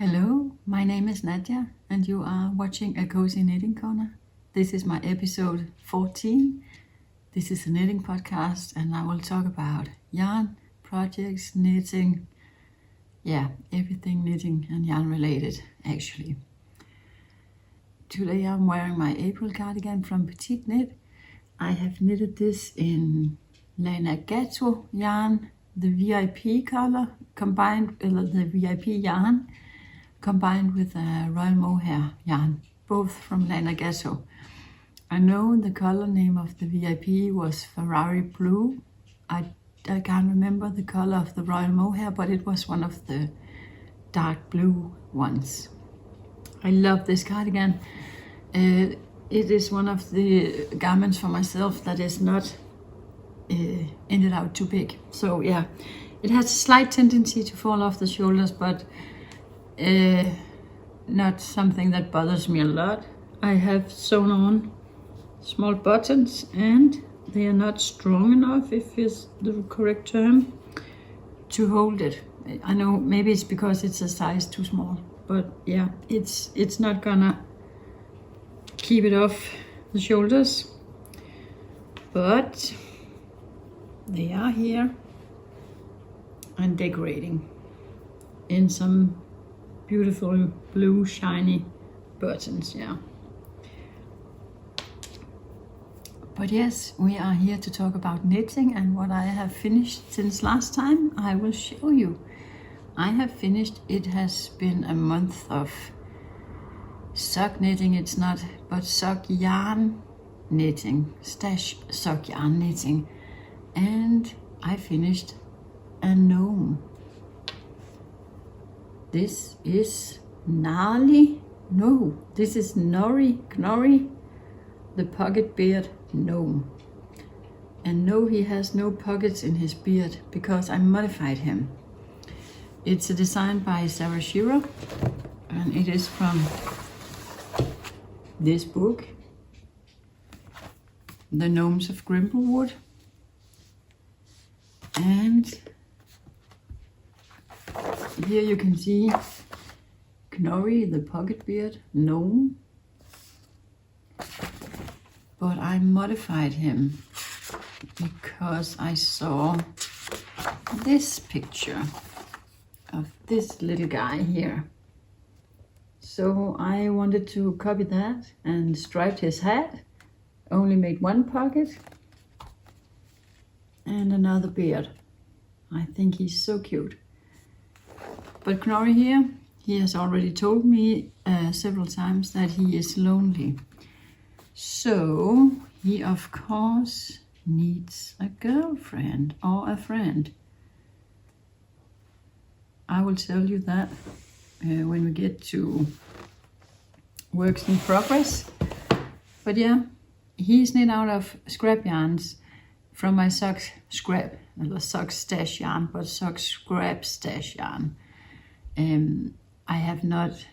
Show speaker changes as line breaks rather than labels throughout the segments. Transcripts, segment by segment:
Hello, my name is Nadia and you are watching a cozy knitting corner. This is my episode 14. This is a knitting podcast and I will talk about yarn, projects, knitting, everything knitting and yarn related actually. Today I'm wearing my April cardigan from PetiteKnit. I have knitted this in Lana Gatto yarn, the VIP color combined with the VIP yarn combined with a royal mohair yarn, both from Lana Gatto. I know the color name of the VIP was Ferrari Blue. I can't remember the color of the royal mohair, but it was one of the dark blue ones. I love this cardigan. It is one of the garments for myself that is not ended out too big. So yeah, it has a slight tendency to fall off the shoulders, but not something that bothers me a lot. I have sewn on small buttons and they are not strong enough, if is the correct term, to hold it. I know maybe it's because it's a size too small, but yeah, it's not gonna keep it off the shoulders, but they are here and decorating in some beautiful blue shiny buttons. But yes, we are here to talk about knitting, and what I have finished since last time I will show you. I have finished, it has been a month of sock knitting, it's not, but sock yarn knitting, stash sock yarn knitting, and I finished a gnome. This is Gnarley, no, this is Gnarley, the pocket beard gnome. And no, he has no pockets in his beard because I modified him. It's a design by Sarah Schira and it is from this book, The Gnomes of Grimblewood. And here you can see Gnorri, the pocket beard gnome. But I modified him because I saw this picture of this little guy here. So I wanted to copy that and striped his hat, only made one pocket and another beard. I think he's so cute. But Gnorri here, he has already told me several times that he is lonely. So he of course needs a girlfriend or a friend. I will tell you that when we get to works in progress. But yeah, he's knit out of scrap yarns from my sock scrap, not sock stash yarn, but sock scrap stash yarn. I have not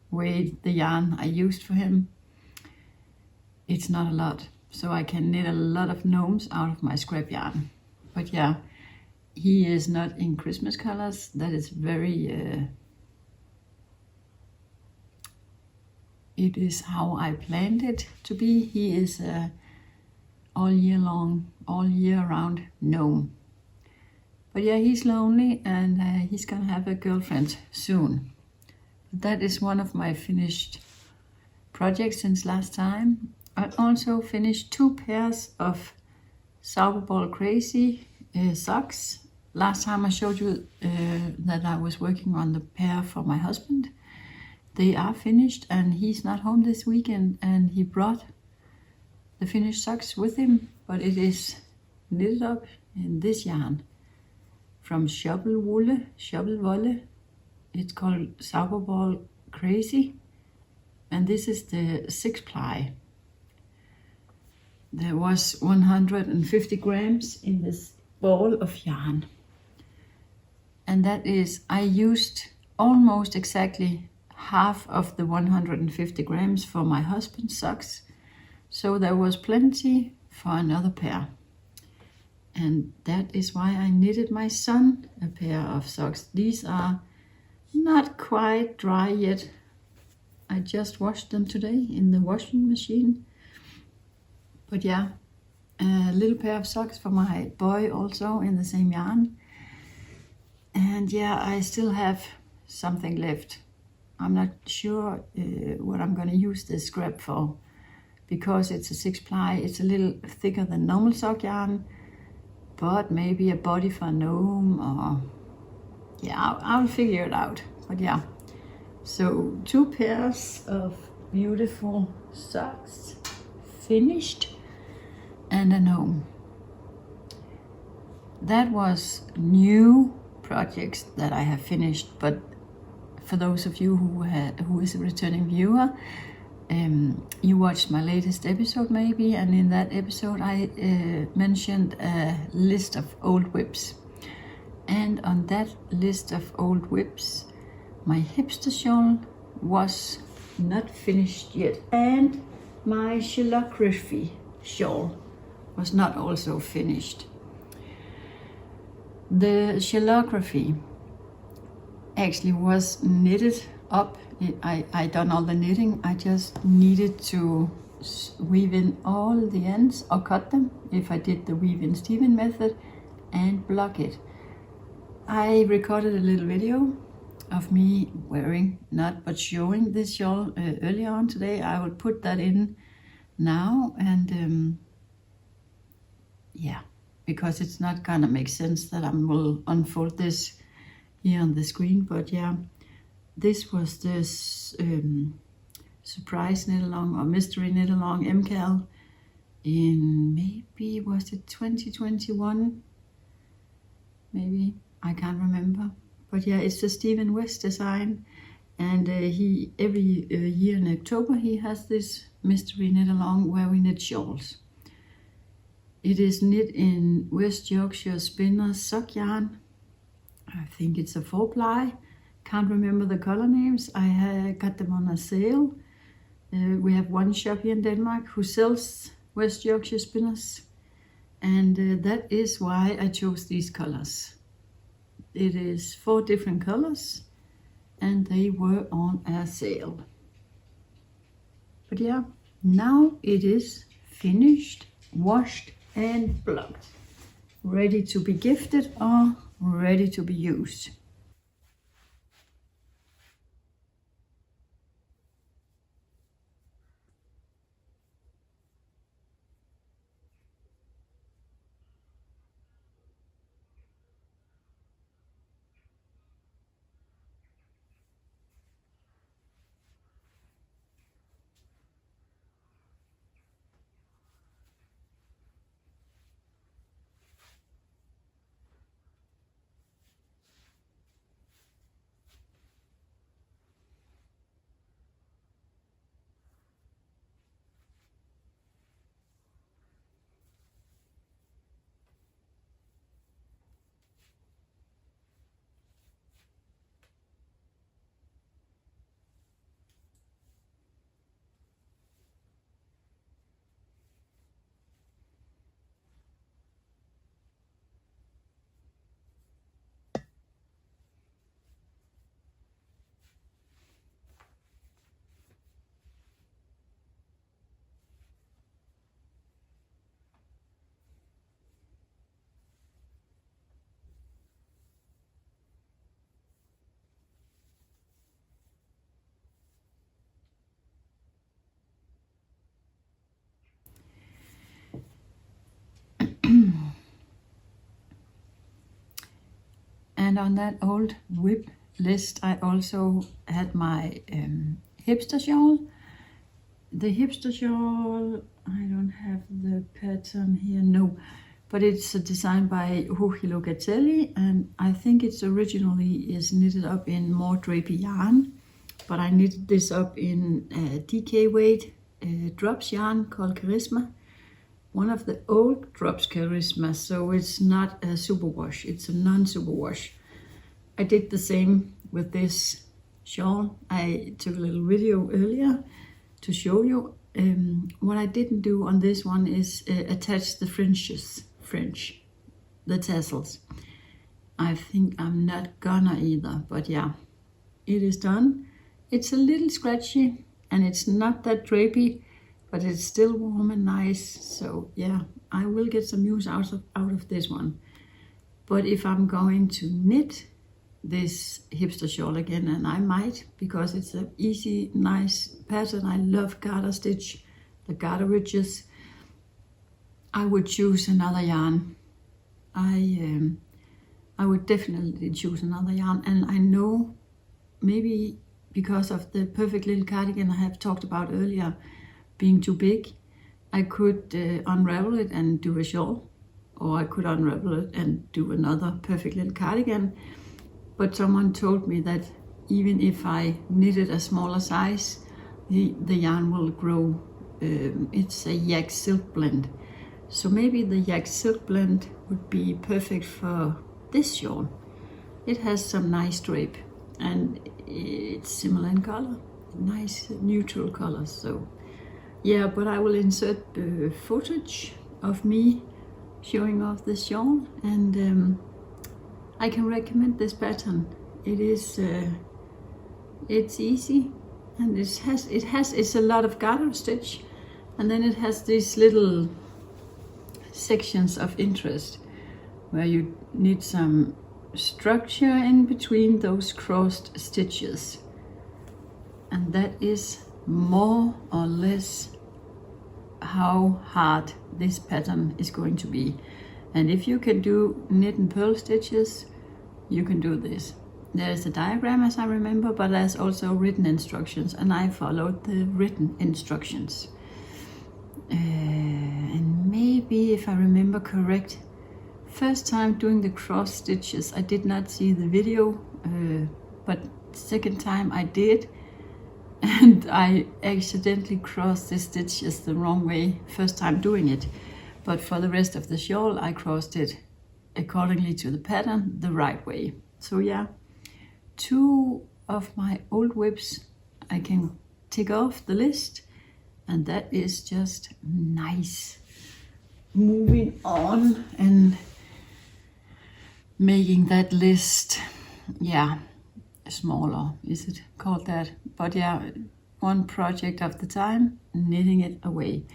weighed the yarn I used for him. It's not a lot, so I can knit a lot of gnomes out of my scrap yarn. But yeah, he is not in Christmas colors. That is very, it is how I planned it to be. He is all year long, all year round gnome. But yeah, he's lonely and he's gonna have a girlfriend soon. That is one of my finished projects since last time. I also finished 2 pairs of zauberball crazy socks. Last time I showed you that I was working on the pair for my husband. They are finished and he's not home this weekend and he brought the finished socks with him, but it is knitted up in this yarn from Shovelwolle. It's called zauberball crazy and this is the 6-ply. There was 150 grams in this ball of yarn. And that is, I used almost exactly half of the 150 grams for my husband's socks. So there was plenty for another pair. And that is why I knitted my son a pair of socks. These are not quite dry yet. I just washed them today in the washing machine. But yeah, a little pair of socks for my boy also in the same yarn. And yeah, I still have something left. I'm not sure what I'm going to use this scrap for, because it's a 6-ply. It's a little thicker than normal sock yarn, but maybe a body for a gnome, or yeah, I'll figure it out. But yeah, so 2 pairs of beautiful socks finished, and a gnome. That was new projects that I have finished, but for those of you who is a returning viewer, you watched my latest episode maybe, and in that episode I mentioned a list of old whips, and on that list of old whips my hipster shawl was not finished yet, and my Shawlography shawl was not also finished. The Shawlography actually was knitted up. I done all the knitting. I just needed to weave in all the ends, or cut them if I did the weave in Steven method, and block it. I recorded a little video of me wearing, not but showing this shawl earlier on today. I will put that in now, and yeah, because it's not gonna make sense that I will unfold this here on the screen. But yeah, this was this surprise knit along or mystery knit along MKAL in, maybe was it 2021, maybe, I can't remember. But yeah, it's the Steven West design, and he every year in October he has this mystery knit along where we knit shawls. It is knit in West Yorkshire Spinners sock yarn. I think it's a 4-ply. Can't remember the color names. I got them on a sale. We have one shop here in Denmark who sells West Yorkshire Spinners, and that is why I chose these colors. It is 4 different colors, and they were on a sale. But yeah, now it is finished, washed and blocked, ready to be gifted or ready to be used. And on that old whip list, I also had my hipster shawl. The hipster shawl, I don't have the pattern here, no, but it's a design by Joji Locatelli, and I think it's originally is knitted up in more drapey yarn, but I knitted this up in DK weight drops yarn called Charisma. One of the old Drops Charisma, so it's not a superwash, it's a non-superwash. I did the same with this shawl. I took a little video earlier to show you. What I didn't do on this one is attach the the tassels. I think I'm not gonna either, but yeah, it is done. It's a little scratchy and it's not that drapey, but it's still warm and nice. So yeah, I will get some use out of this one. But if I'm going to knit this hipster shawl again, and I might, because it's an easy, nice pattern. I love garter stitch, the garter ridges. I would choose another yarn. I would definitely choose another yarn, and I know maybe because of the perfect little cardigan I have talked about earlier being too big, I could unravel it and do a shawl, or I could unravel it and do another perfect little cardigan. But someone told me that even if I knitted a smaller size, the yarn will grow. It's a yak silk blend. So maybe the yak silk blend would be perfect for this shawl. It has some nice drape and it's similar in color, nice neutral colors. So yeah, but I will insert the footage of me showing off the shawl, and I can recommend this pattern. It is it's easy, and it's a lot of garter stitch, and then it has these little sections of interest where you need some structure in between those crossed stitches, and that is more or less how hard this pattern is going to be. And if you can do knit and purl stitches, you can do this. There's a diagram, as I remember, but there's also written instructions, and I followed the written instructions. And maybe, if I remember correct, first time doing the cross stitches I did not see the video, but second time I did, and I accidentally crossed the stitches the wrong way first time doing it. But for the rest of the shawl I crossed it accordingly to the pattern the right way. So yeah, 2 of my old whips I can tick off the list, and that is just nice. Moving on and making that list, yeah, smaller, is it called that? But yeah, one project at the time, knitting it away.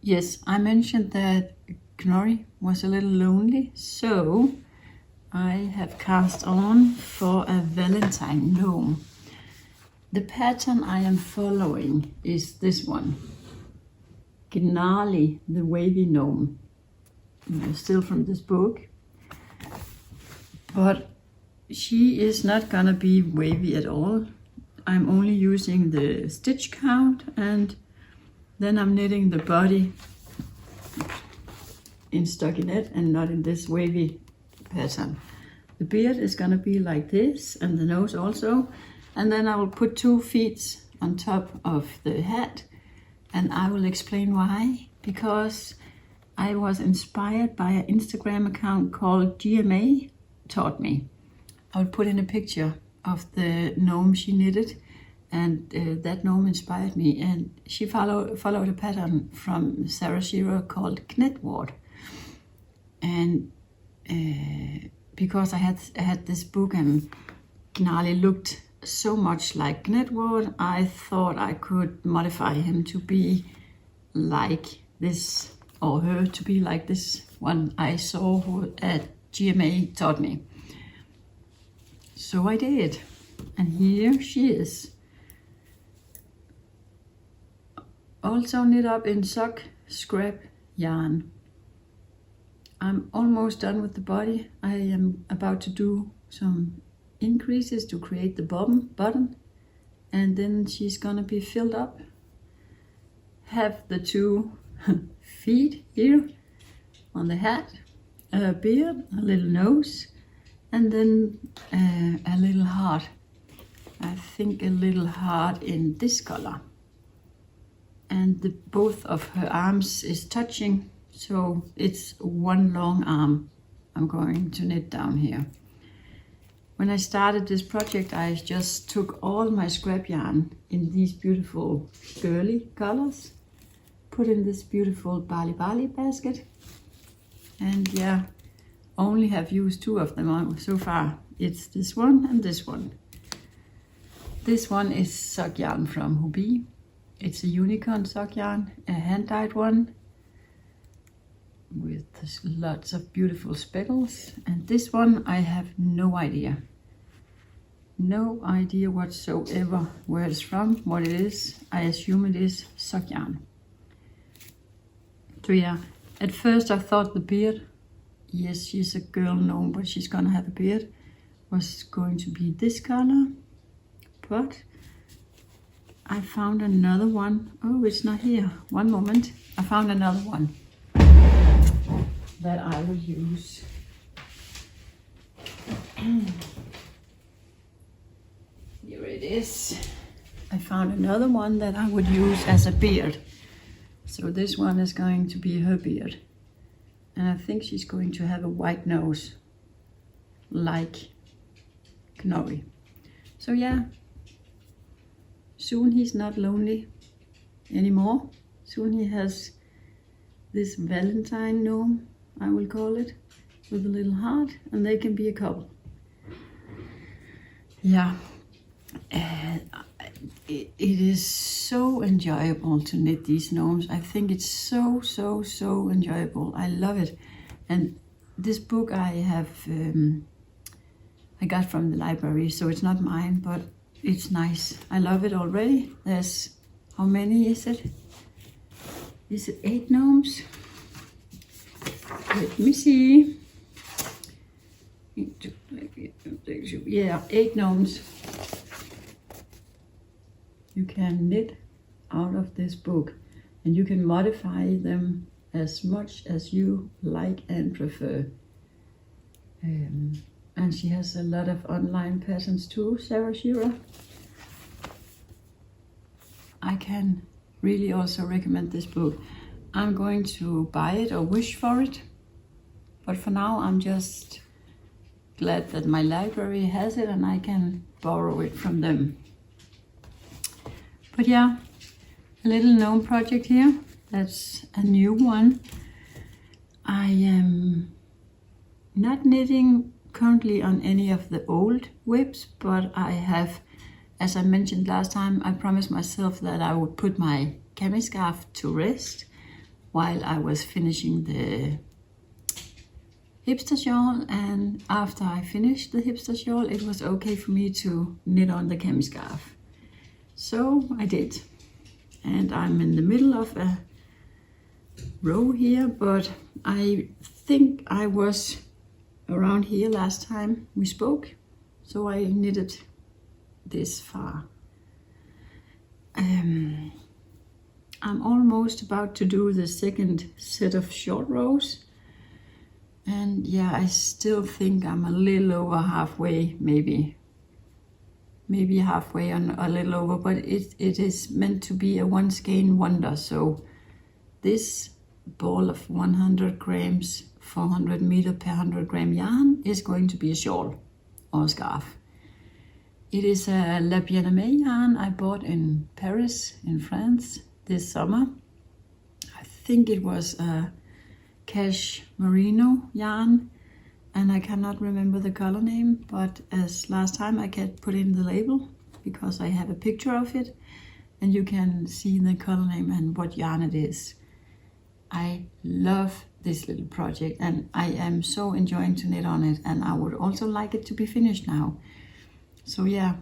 Yes, I mentioned that Gnorri was a little lonely, so I have cast on for a Valentine gnome. The pattern I am following is this one, Gnarley, the wavy gnome. Still from this book, but she is not gonna be wavy at all. I'm only using the stitch count, and then I'm knitting the body in stockinette and not in this wavy pattern. The beard is gonna be like this, and the nose also, and then I will put 2 feet on top of the hat, and I will explain why. Because I was inspired by an Instagram account called GMA Taught Me. I'll put in a picture of the gnome she knitted, and that gnome inspired me, and she followed a pattern from Sarah Schira called Knitward. And because I had this book and Gnarley looked so much like Knitward, I thought I could modify him to be like this, or her to be like this one I saw who at GMA Taught Me. So I did, and here she is. Also knit up in sock scrap yarn. I'm almost done with the body. I am about to do some increases to create the button, and then she's gonna be filled up. Have the two feet here on the hat, a beard, a little nose, and then a little heart. I think a little heart in this color. And both of her arms is touching, so it's one long arm I'm going to knit down here. When I started this project, I just took all my scrap yarn in these beautiful girly colors, put in this beautiful Bali basket, and yeah, only have used two of them so far. It's this one and this one. This one is sock yarn from Hobbii. It's a unicorn sock yarn, a hand-dyed one with lots of beautiful speckles. And this one I have no idea. No idea whatsoever where it's from, what it is. I assume it is sock yarn. So yeah, at first I thought the beard, yes, she's a girl gnome, but she's gonna have a beard, was going to be this color. But I found another one. Oh, it's not here. One moment. I found another one that I will use. Here it is. I found another one that I would use as a beard. So this one is going to be her beard. And I think she's going to have a white nose, like Gnarley. So yeah, soon he's not lonely anymore. Soon he has this Valentine gnome, I will call it, with a little heart, and they can be a couple. Yeah, it is so enjoyable to knit these gnomes. I think it's so enjoyable. I love it. And this book I got from the library, so it's not mine, but it's nice. I love it already. There's, how many is it? Is it 8 gnomes? Let me see. Yeah, 8 gnomes. You can knit out of this book, and you can modify them as much as you like and prefer. And she has a lot of online patterns too, Sarah Schira. I can really also recommend this book. I'm going to buy it or wish for it, but for now I'm just glad that my library has it and I can borrow it from them. But yeah, a little gnome project here. That's a new one. I am not knitting currently on any of the old whips, but I have, as I mentioned last time, I promised myself that I would put my Camiscarf to rest while I was finishing the Hipster shawl, and after I finished the Hipster shawl, it was okay for me to knit on the Camiscarf. So I did, and I'm in the middle of a row here, but I think I was around here last time we spoke, so I knitted this far. I'm almost about to do the second set of short rows, and yeah, I still think I'm a little over halfway, maybe halfway on, a little over, but it is meant to be a one skein wonder. So this ball of 100 grams, 400 meter per 100 gram yarn is going to be a shawl or a scarf. It is a La Bien-Aimée yarn I bought in Paris in France this summer. I think it was a cash merino yarn, and I cannot remember the color name, but as last time I can put in the label because I have a picture of it and you can see the color name and what yarn it is. I love this little project and I am so enjoying to knit on it, and I would also like it to be finished now. So yeah,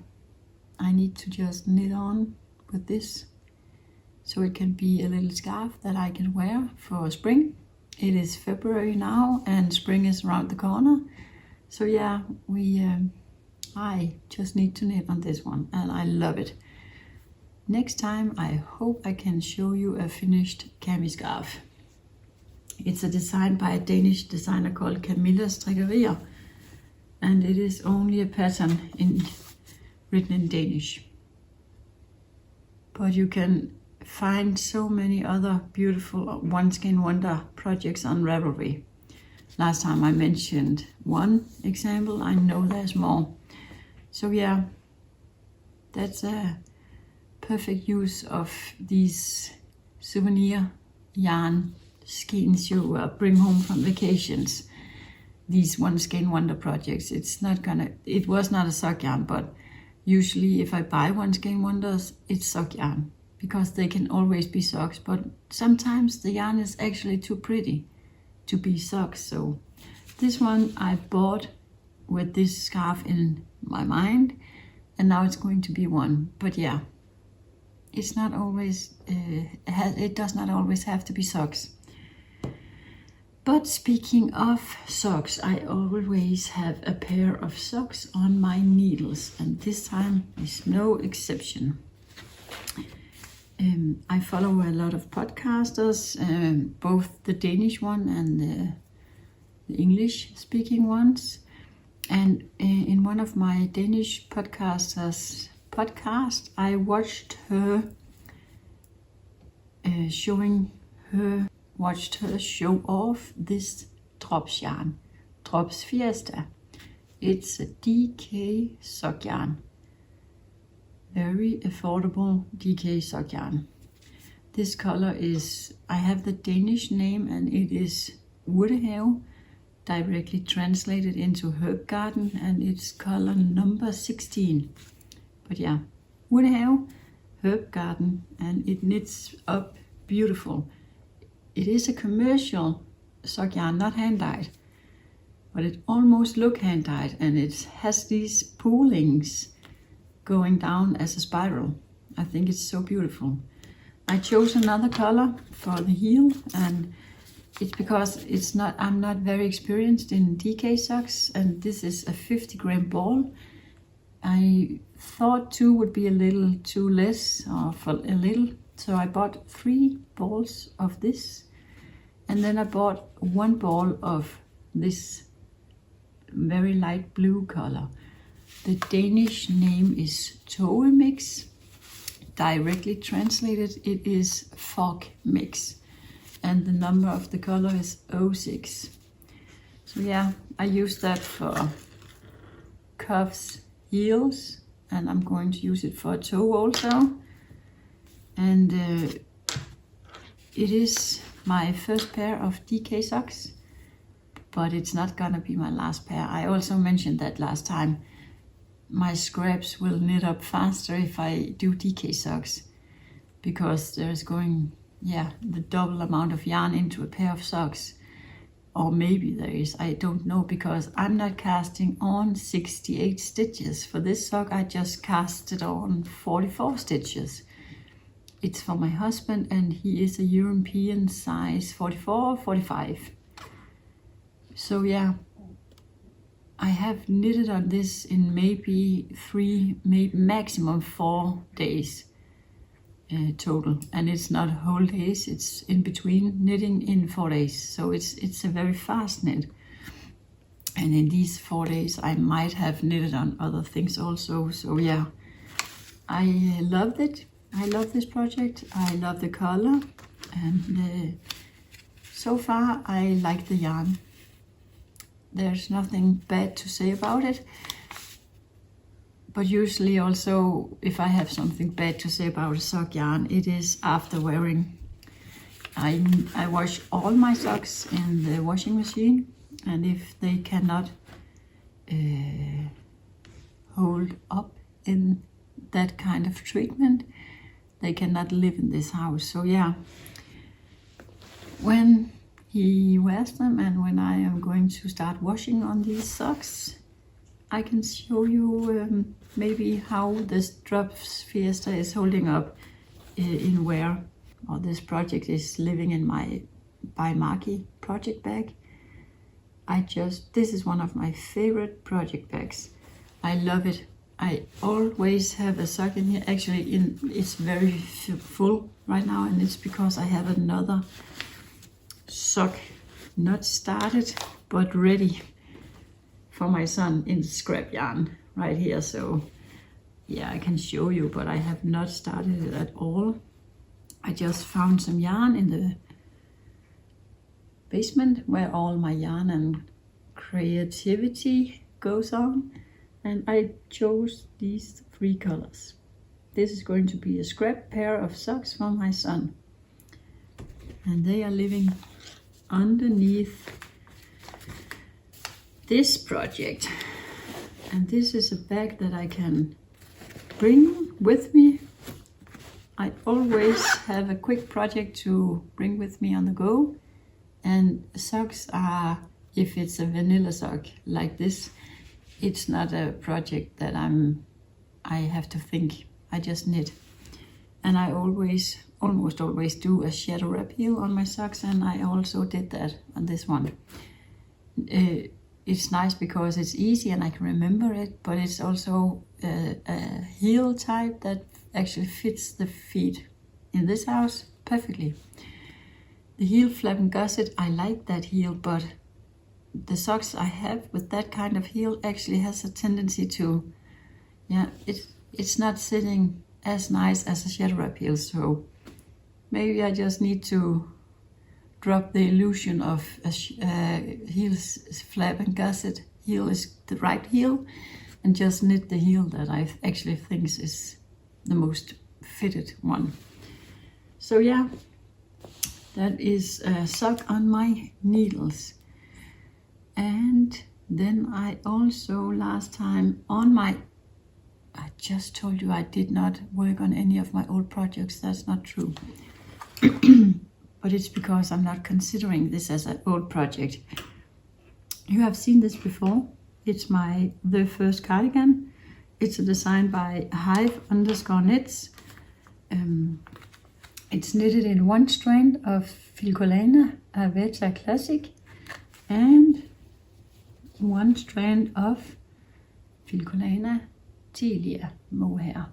I need to just knit on with this so it can be a little scarf that I can wear for spring It is February now and spring is around the corner. So yeah, I just need to knit on this one and I love it. Next time I hope I can show you a finished Camiscarf. It's a design by a Danish designer called Camilla Strikkerier, and it is only a pattern written in Danish. But you can find so many other beautiful One Skein Wonder projects on Ravelry. Last time I mentioned one example, I know there's more. So yeah, that's a perfect use of these souvenir yarn skeins you bring home from vacations. These One Skein Wonder projects. It was not a sock yarn, but usually if I buy One Skein Wonders, it's sock yarn, because they can always be socks, but sometimes the yarn is actually too pretty to be socks. So this one I bought with this scarf in my mind, and now it's going to be one. But yeah, it's not always, it does not always have to be socks. But speaking of socks, I always have a pair of socks on my needles, and this time is no exception. I follow a lot of podcasters, both the Danish one and the English speaking ones. And in one of my Danish podcasters' podcast, I watched her show off this Drops yarn, Drops Fiesta. It's a DK sock yarn. Very affordable DK sock yarn. This color is, I have the Danish name, and it is Urtehave, directly translated into Herb Garden, and it's color number 16. But yeah, Urtehave, Herb Garden, and it knits up beautiful. It is a commercial sock yarn, not hand-dyed, but it almost looks hand-dyed, and it has these poolings going down as a spiral. I think it's so beautiful. I chose another color for the heel, and it's because I'm not very experienced in DK socks, and this is a 50-gram ball. I thought 2 would be a little too less, or for a little, so I bought 3 balls of this, and then I bought 1 ball of this very light blue color. The Danish name is Toe Mix. Directly translated, it is Fog Mix, and the number of the color is 06. So yeah, I use that for cuffs, heels, and I'm going to use it for a toe also. And it is my first pair of DK socks, but it's not gonna be my last pair. I also mentioned that last time. My scraps will knit up faster if I do DK socks, because there's going, the double amount of yarn into a pair of socks. Or maybe there is, I don't know, because I'm not casting on 68 stitches. For this sock I just casted on 44 stitches. It's for my husband, and he is a European size 44, 45. So yeah, I have knitted on this in maybe 3, maybe maximum 4 days total, and it's not whole days, it's in between knitting in 4 days, so it's a very fast knit. And in these 4 days I might have knitted on other things also. So yeah, I loved it. I love this project. I love the color, and so far I like the yarn. There's nothing bad to say about it, but usually also if I have something bad to say about a sock yarn, it is after wearing. I wash all my socks in the washing machine, and if they cannot hold up in that kind of treatment, they cannot live in this house. So yeah, when he wears them, and when I am going to start washing on these socks, I can show you maybe how this Drops Fiesta is holding up in wear, or this project is living in my by Maki project bag. This is one of my favorite project bags. I love it. I always have a sock in here. Actually, it's very full right now, and it's because I have another sock not started but ready for my son in scrap yarn right here. So yeah, I can show you, but I have not started it at all. I just found some yarn in the basement where all my yarn and creativity goes on, and I chose these 3 colors. This is going to be a scrap pair of socks for my son, and they are living underneath this project. And this is a bag that I can bring with me. I always have a quick project to bring with me on the go, and socks are, if it's a vanilla sock like this, it's not a project that I have to think. I just knit. And I almost always do a shadow wrap heel on my socks, and I also did that on this one. It's nice because it's easy and I can remember it, but it's also a heel type that actually fits the feet in this house perfectly. The heel flap and gusset, I like that heel, but the socks I have with that kind of heel actually has a tendency to, it's not sitting as nice as a shadow wrap heel. So maybe I just need to drop the illusion of a heel flap and gusset heel is the right heel, and just knit the heel that I actually think is the most fitted one. So yeah, that is a sock on my needles. And then I also last time I just told you I did not work on any of my old projects. That's not true. But it's because I'm not considering this as an old project. You have seen this before. It's the First Cardigan. It's a design by hive_knits. It's knitted in 1 strand of Filcolana Arwetta Classic and 1 strand of Filcolana Tilia mohair,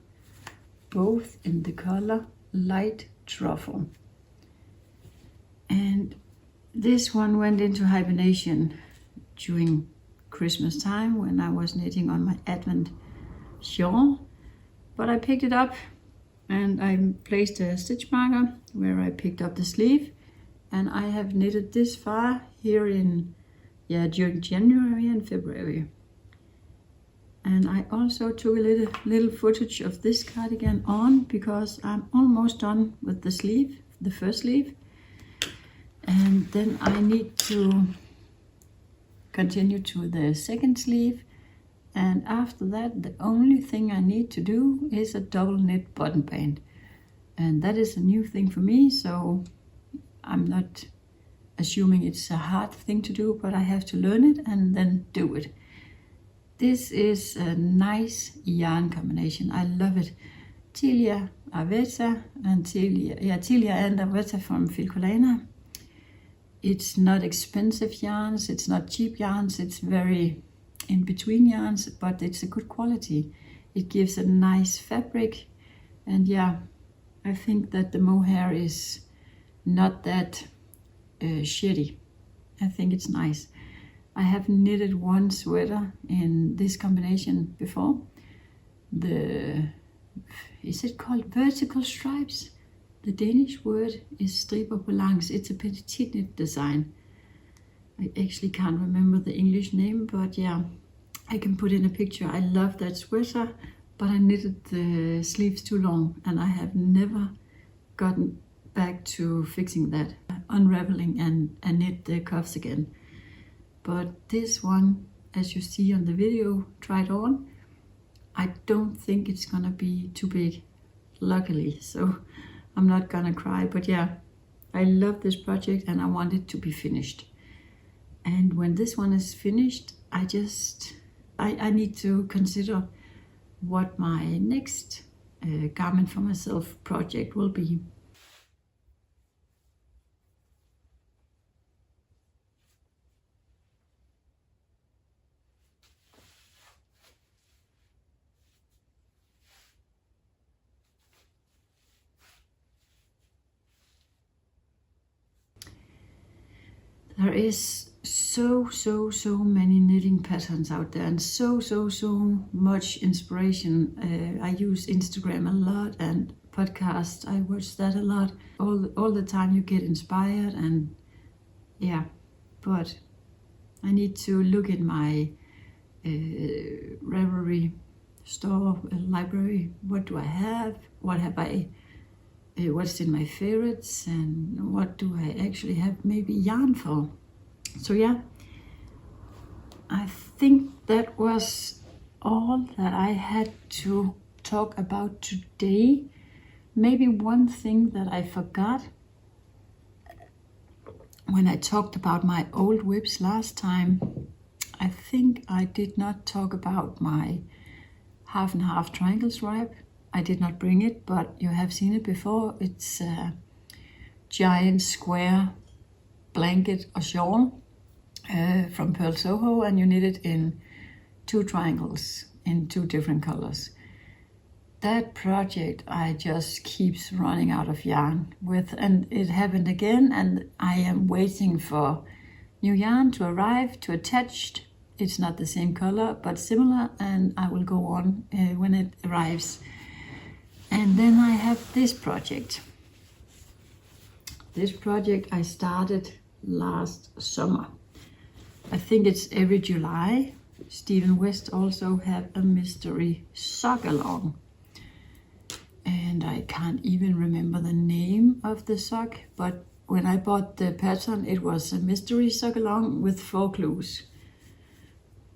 both in the color light truffle. And this one went into hibernation during Christmas time when I was knitting on my Advent shawl, but I picked it up and I placed a stitch marker where I picked up the sleeve, and I have knitted this far here during January and February. And I also took a little footage of this cardigan on because I'm almost done with the sleeve, the first sleeve. And then I need to continue to the second sleeve. And after that, the only thing I need to do is a double knit button band. And that is a new thing for me, so I'm not assuming it's a hard thing to do, but I have to learn it and then do it. This is a nice yarn combination. I love it. Tilia, Arwetta, and Tilia and Arwetta from Filcolana. It's not expensive yarns, it's not cheap yarns, it's very in between yarns, but it's a good quality. It gives a nice fabric, and yeah, I think that the mohair is not that shitty. I think it's nice. I have knitted 1 sweater in this combination before. Is it called vertical stripes? The Danish word is striber på langs. It's a PetiteKnit design. I actually can't remember the English name, but yeah, I can put in a picture. I love that sweater, but I knitted the sleeves too long and I have never gotten back to fixing that, unraveling and knit the cuffs again. But this one, as you see on the video, tried on, I don't think it's gonna be too big, luckily, so I'm not gonna cry. But yeah, I love this project and I want it to be finished. And when this one is finished, I need to consider what my next garment for myself project will be. there is so many knitting patterns out there, and so much inspiration. I use Instagram a lot and podcast. I watch that a lot. All the time you get inspired, and yeah, but I need to look in my Ravelry store, library. What do I have? What have I? What's in my favorites, and what do I actually have maybe yarn for? So yeah, I think that was all that I had to talk about today. Maybe one thing that I forgot when I talked about my old whips last time, I think I did not talk about my half and half triangle stripe. I did not bring it, but you have seen it before. It's a giant square blanket or shawl from Pearl Soho, and you knit it in 2 triangles in 2 different colors. That project I just keeps running out of yarn with, and it happened again, and I am waiting for new yarn to arrive, to attach. It's not the same color, but similar, and I will go on when it arrives. And then I have this project. This project I started last summer. I think it's every July. Stephen West also have a mystery sock along. And I can't even remember the name of the sock, but when I bought the pattern, it was a mystery sock along with 4 clues.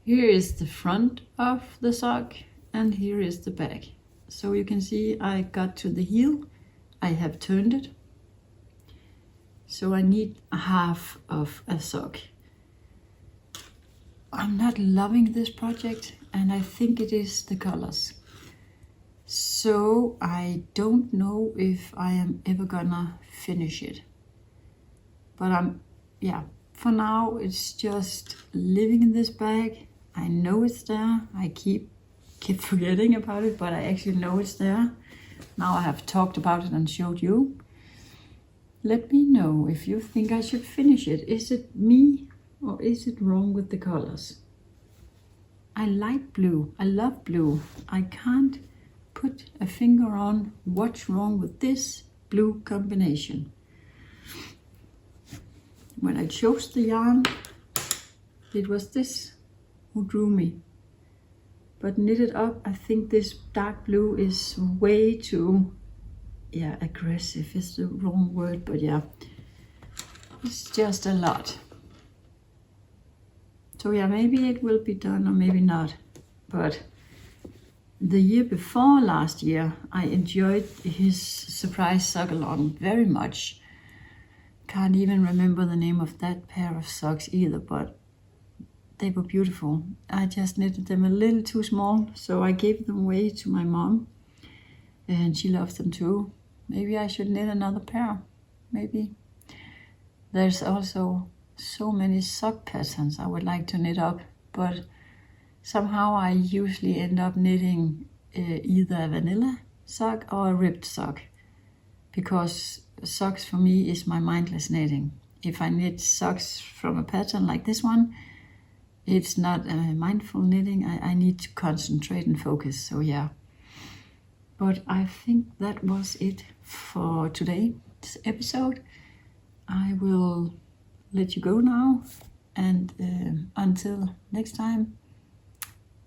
Here is the front of the sock, and here is the back. So you can see I got to the heel. I have turned it. So I need half of a sock. I'm not loving this project, and I think it is the colors. So I don't know if I am ever gonna finish it. But for now it's just living in this bag. I know it's there. I keep forgetting about it, but I actually know it's there. Now I have talked about it and showed you. Let me know if you think I should finish it. Is it me, or is it wrong with the colors? I like blue. I love blue. I can't put a finger on what's wrong with this blue combination. When I chose the yarn, it was this who drew me. But knitted up, I think this dark blue is way too, aggressive is the wrong word, but yeah, it's just a lot. So yeah, maybe it will be done or maybe not. But the year before last year, I enjoyed his surprise sock along very much. Can't even remember the name of that pair of socks either, but they were beautiful. I just knitted them a little too small, so I gave them away to my mom, and she loves them too. Maybe I should knit another pair, maybe. There's also so many sock patterns I would like to knit up, but somehow I usually end up knitting either a vanilla sock or a ribbed sock, because socks for me is my mindless knitting. If I knit socks from a pattern like this one, it's not mindful knitting. I need to concentrate and focus, so yeah. But I think that was it for today's episode. I will let you go now, and until next time,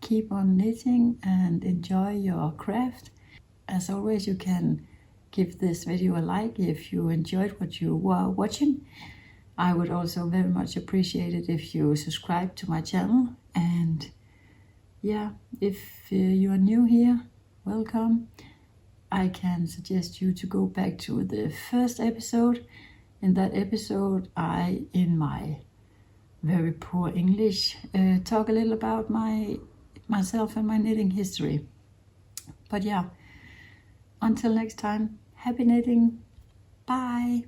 keep on knitting and enjoy your craft. As always, you can give this video a like if you enjoyed what you were watching. I would also very much appreciate it if you subscribe to my channel. And yeah, if you are new here, welcome. I can suggest you to go back to the first episode. In that episode, I, in my very poor English, talk a little about myself and my knitting history. But yeah, until next time, happy knitting. Bye.